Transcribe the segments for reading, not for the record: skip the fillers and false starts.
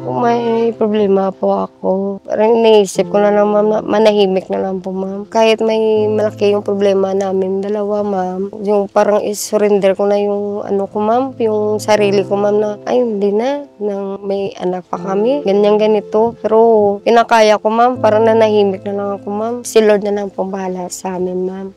Kung may problema po ako, parang iniisip ko na lang ma'am na manahimik na lang po ma'am. Kahit may malaki yung problema namin dalawa ma'am, yung parang is-surrender ko na yung ano ko ma'am, yung sarili ko ma'am na ay hindi na, nang may anak pa kami, ganyan ganito. Pero kinakaya ko ma'am, parang nanahimik na lang ako ma'am. Si Lord na lang po bahala sa amin ma'am.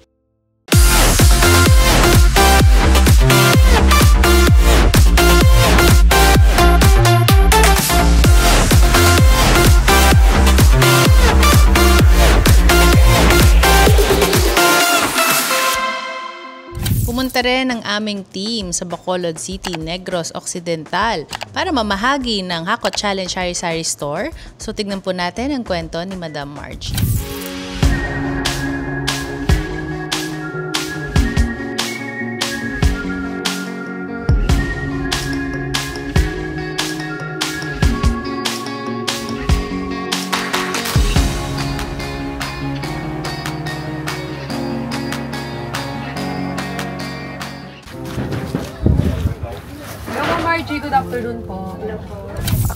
Pumunta rin ang aming team sa Bacolod City, Negros Occidental para mamahagi ng Hakot Challenge Sari-Sari Store. So tignan po natin ang kwento ni Madam Margie. Margie, good afternoon po.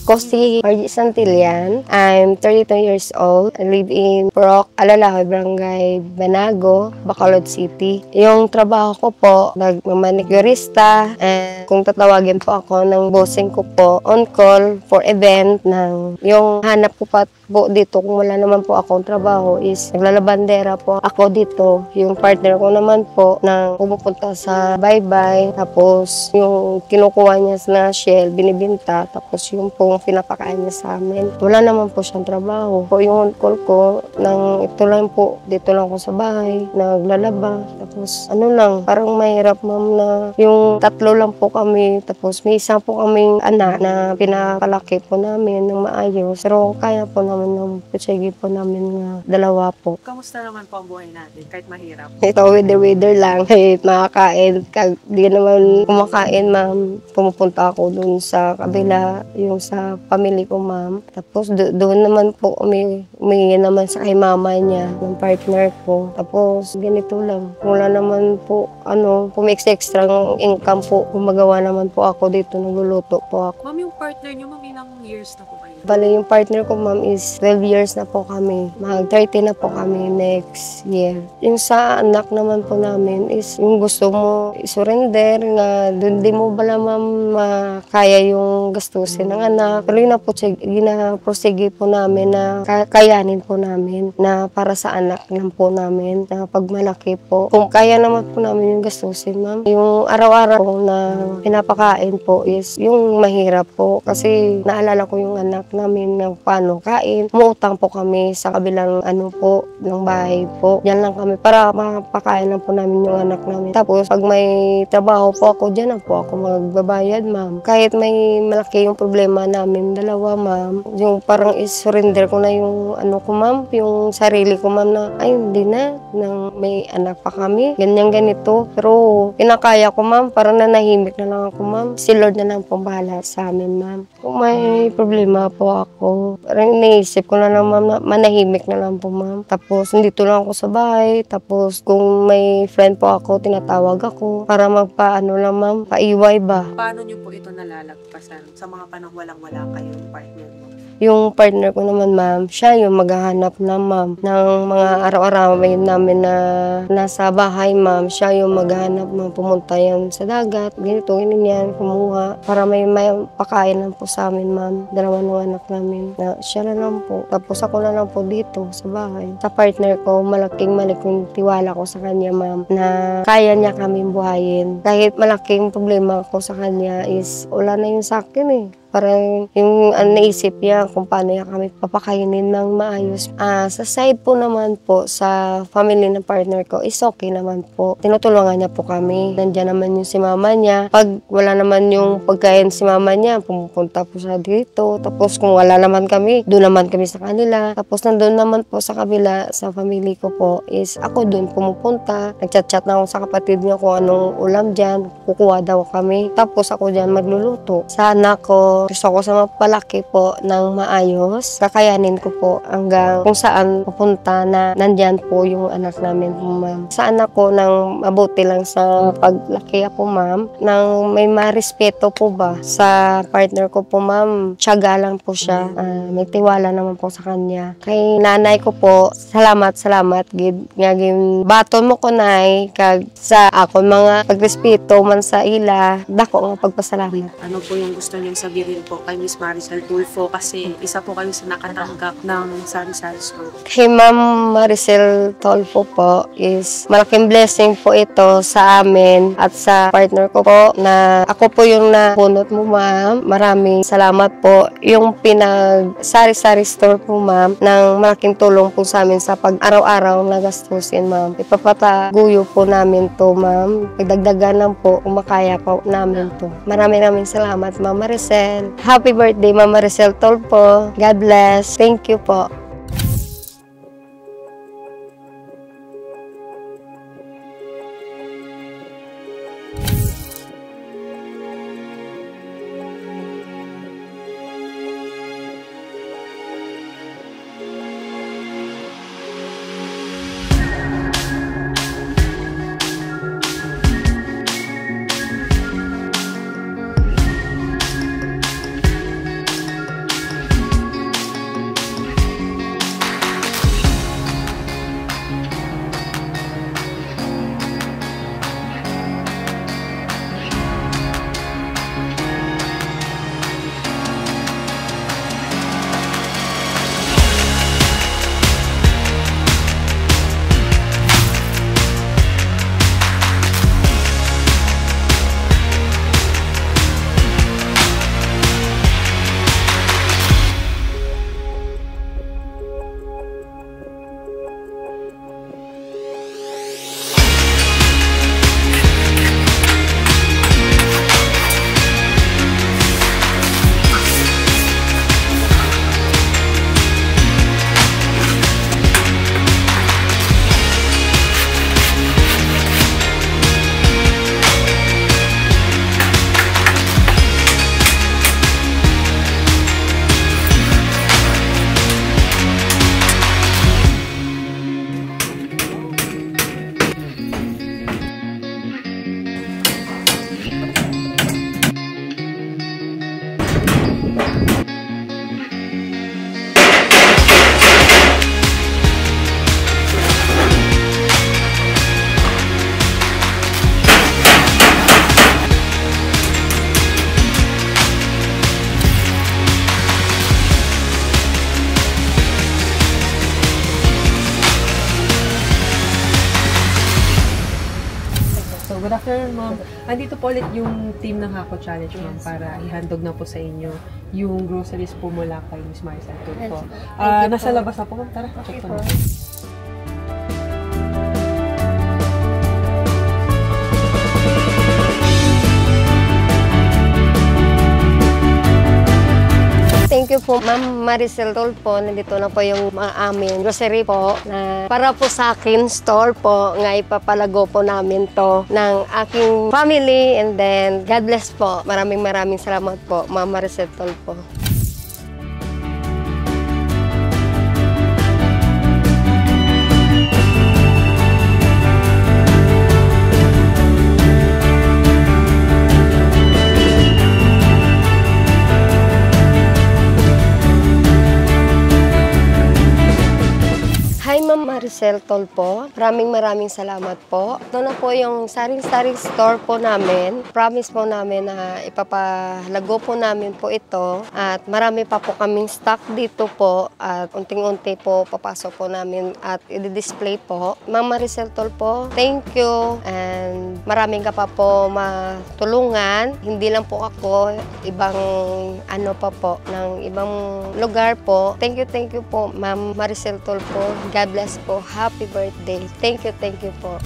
Ako si Margie Santillan. I'm 32 years old. I live in Purok, Alalahoy, Barangay Banago, Bacolod City. Yung trabaho ko po, nagmamanicurista, and kung tatawagin po ako ng bossing ko po, on call for event ng yung hanap ko pa po dito kung wala naman po akong trabaho is naglalabandera po ako dito. Yung partner ko naman po na pumupunta sa bye-bye, tapos yung kinukuha niya na shell, binibinta, tapos yung pong pinapakain niya sa amin. Wala naman po siyang trabaho. Po yung on-call ko, nang ito lang po, dito lang ako sa bahay, naglalaba. Tapos ano lang, parang mahirap ma'am na yung tatlo lang po kami, tapos may isa po kaming anak na pinapalaki po namin ng maayos. Pero kaya po namin ng putsigi po namin nga dalawa po. Kamusta naman po ang buhay natin kahit mahirap? Ito, weather lang. Kahit makakain, di naman kumakain, ma'am. Pumupunta ako dun sa kabila, yung sa family ko, ma'am. Tapos doon naman po umingi naman sa kay mama niya, ng partner ko. Tapos ganito lang. Wala naman po, pumix-extra ng income po. Gumagawa naman po ako dito, nagluluto po ako. Ma'am, yung partner niyo, ma'am, ilang years na po kayo? Bale, yung partner ko, ma'am, is 12 years na po kami. Mag-30 na po kami next year. Yung sa anak naman po namin is yung gusto mo i-surrender nga doon di mo bala, ma'am, kaya yung gastusin ng anak. Pero ginaprosige po namin na kayanin po namin na para sa anak lang po namin na pag malaki po. Kung kaya naman po namin yung gastusin, ma'am. Yung araw-araw na pinapakain po is yung mahirap po kasi naalala ko yung anak namin ng paano kain. Umuutang po kami sa kabilang ng bahay po. Diyan lang kami para mapakain lang po namin yung anak namin. Tapos pag may trabaho po ako, diyan lang po ako magbabayad, ma'am. Kahit may malaki yung problema namin dalawa, ma'am, yung parang is-surrender ko na yung ko, ma'am, yung sarili ko, ma'am, na ay hindi na, nang may anak pa kami, ganyan ganito. Pero kinakaya ko, ma'am, parang nanahimik na lang ako, ma'am. Si Lord na lang po bahala sa amin, ma'am. Kung may problema po ako, parang iniisip ko na lang, ma'am, na manahimik na lang po, ma'am. Tapos nandito lang ako sa bahay. Tapos kung may friend po ako, tinatawag ako para magpaano lang, ma'am, paiway ba. Paano niyo po ito nalalagpasan sa mga panang walang-wala kayong partner mo? Yung partner ko naman, ma'am, siya yung maghahanap na, ma'am, ng mga araw-arawin namin na nasa bahay, ma'am. Siya yung maghahanap, ma'am, pumunta yan sa dagat, ganito, ganyan, kumuha, para may pakain lang po sa amin, ma'am. Dalawa ng anak namin, na siya na lang po. Tapos ako na lang po dito sa bahay. Sa partner ko, malaking tiwala ko sa kanya, ma'am, na kaya niya kaming buhayin. Kahit malaking problema ko sa kanya is, wala na yun sa akin eh. Parang yung naisip niya kung paano niya kami papakainin ng maayos. Sa side po naman po, sa family ng partner ko, is okay naman po. Tinutulungan niya po kami. Nandiyan naman yung si mama niya. Pag wala naman yung pagkain si mama niya, pumupunta po siya dito. Tapos kung wala naman kami, doon naman kami sa kanila. Tapos nandun naman po sa kabila, sa family ko po, is ako doon pumupunta. Nagchat-chat na ako sa kapatid niya kung anong ulam dyan. Kukuha daw kami. Tapos ako dyan magluluto. Sa anak ko, gusto ko sa mapalaki po ng maayos. Kakayanin ko po hanggang kung saan pupunta na nandyan po yung anak namin po, ma'am. Sa anak ko nang mabuti lang sa paglaki po, ma'am, nang may marespeto po ba sa partner ko po, ma'am. Tiyaga lang po siya. May tiwala naman po sa kanya. Kay nanay ko po, salamat gid nga gin baton mo ko nay kag sa ako mga pagrespeto man sa ila dako nga pagpasalamat. Ano po yung gusto niyong sabihin po kay Miss Maricel Tulfo kasi isa po kayo sa nakatanggap ng Sari-Sari Store? Kay Ma'am Maricel Tulfo po is malaking blessing po ito sa amin at sa partner ko po na ako po yung napunot mo, ma'am. Maraming salamat po. Yung Sari-Sari Store po, ma'am, ng malaking tulong po sa amin sa pag-araw-araw na gastusin, ma'am. Ipapataguyo po namin to, ma'am. Pagdagdagan lang po, kumakaya po namin to. Maraming salamat, Ma'am Maricel. Happy birthday, Ma'am Maricel Tulfo. God bless. Thank you po. Good afternoon, ma'am. Andito po ulit yung team ng Hako Challenge, ma'am, para ihandog na po sa inyo yung groceries po mula kay Miss Maricel Tulfo. Nasa labas na po, ma'am. Tara, check po natin. Thank you po, Ma'am Maricel Tulfo. Nandito na po yung aming grocery po na para po sa akin store po nga ipapalago po namin to ng aking family, and then God bless po. Maraming salamat po, Ma'am Maricel Tulfo. Hi, Ma'am Maricel Tulfo. Maraming salamat po. Ito na po yung Sari-Sari Store po namin. Promise po namin na ipapalago po namin po ito. At marami pa po kaming stock dito po. At unting-unti po papasok po namin at i-display po. Ma'am Maricel Tulfo, thank you. And maraming ka pa po matulungan. Hindi lang po ako, ibang ano pa po, ng ibang lugar po. Thank you po, Ma'am Maricel Tulfo. God bless po. Happy birthday. Thank you po.